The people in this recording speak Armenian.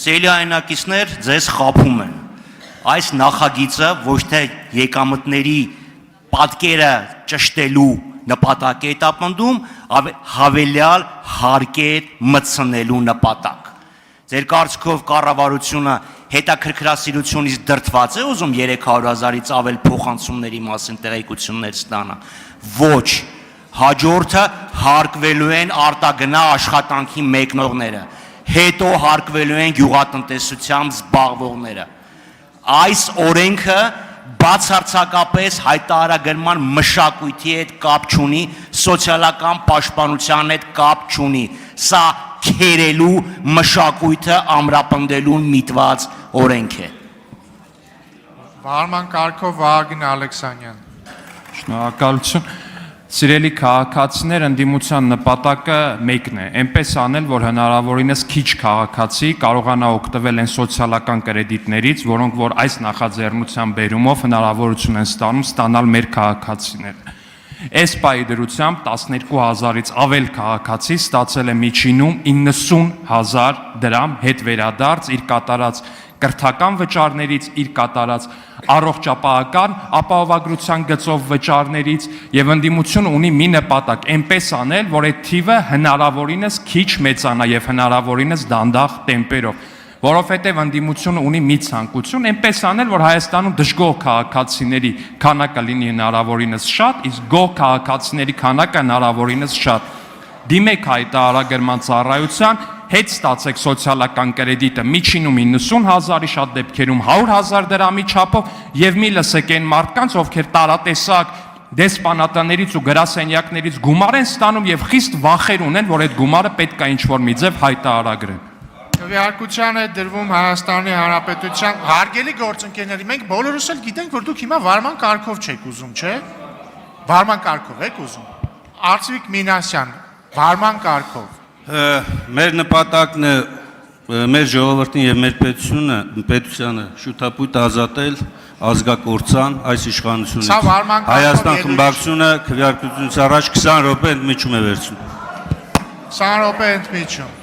Սելյայնակիցներ ձեզ խափում են։ Այս նախագիծը ոչ թե եկամտների պատկերը ճշտելու նպատակ է տապնդում, հավելյալ հարկեր մտցնելու նպատակ։ Ձեր կարծիքով կառավարությունը հետաքրքրասիրությունից դրդված է ուզում 300,000-ից ավել փոխանցումների մասին տեղեկություններ ստանա։ Ոչ, հաջորդը հարկվելու են արտագնա աշխատանքի մեկնողները, հետո հարկվելու են գյուղատնտեսությամբ զբաղվողները։ Այս օրենքը բացարձակապես հայտարարագրման մշակույթի հետ կապ չունի, սոցիալական պաշտպանության հետ կապ չունի։ Սա քերելու մշակույթը ամրապնդելուն միտված օրենք է։ Վարման կարգով Վահագն Ալեքսանյան։ Շնորհակալություն։ Սիրելի քաղաքացիներ, ընդդիմության նպատակը մեկն է, այնպես անել, որ հնարավորինս քիչ քաղաքացի կարողանա օգտվել այն սոցիալական կրեդիտներից, որոնք որ այս նախաձեռնության բերումով հնարավորություն են ստանալ մեր քաղաքացիները։ Այս պահի դրությամբ 12,000-ից ավել քաղաքացի ստացել է միջինում 90,000 դրամ հետ վերադարձ իր կատարած կրթական վճարներից, իր կատարած առողջապահական ապահովագրության գծով վճարներից եւ ընդդիմությունը ունի մի նպատակ, այնպես անել, որ այդ թիվը հնարավորինս քիչ մեծանա եւ հնարավորինս դանդաղ տեմպերով, որովհետեւ ընդդիմությունը ունի մի ցանկություն, այնպես անել, որ Հայաստանում դժգոհ քաղաքացիների քանակը լինի հնարավորինս շատ, իսկ գոհ քաղաքացիների քանակը հնարավորինս շատ։ Դիմեք հայտարարագրման ծառայության, հետ ստացեք սոցիալական կրեդիտը միջինում 90,000-ի, շատ դեպքերում 100,000 դրամի չափով եւ մի լսեք այն մարդկանց, ովքեր տարատեսակ դեսպանատներից ու գրասենյակներից գումար են ստանում եւ խիստ վախեր ունեն, որ այդ գումարը պետք է ինչ-որ մի ձև հայտարարագրեն։ Քվեարկության է դրվում Հայաստանի Հանրապետության հարգելի գործընկերների, մենք բոլորս էլ գիտենք, որ դուք հիմա վարման կարգով չեք ուզում, չէ՞։ Վարման կարգով եք ուզում։ Արծվիկ Մինասյան, վարման կարգով։ Մեր նպատակն է մեր ժողովրդին եւ մեր պետությանը շուտապույտ ազատել ազգակործան այս իշխանությունից։ Հայաստան խմբակցությունը քվեարկությունից առաջ 20 րոպե ընդմիջում է վերցնում։ 20 րոպե ընդմիջում։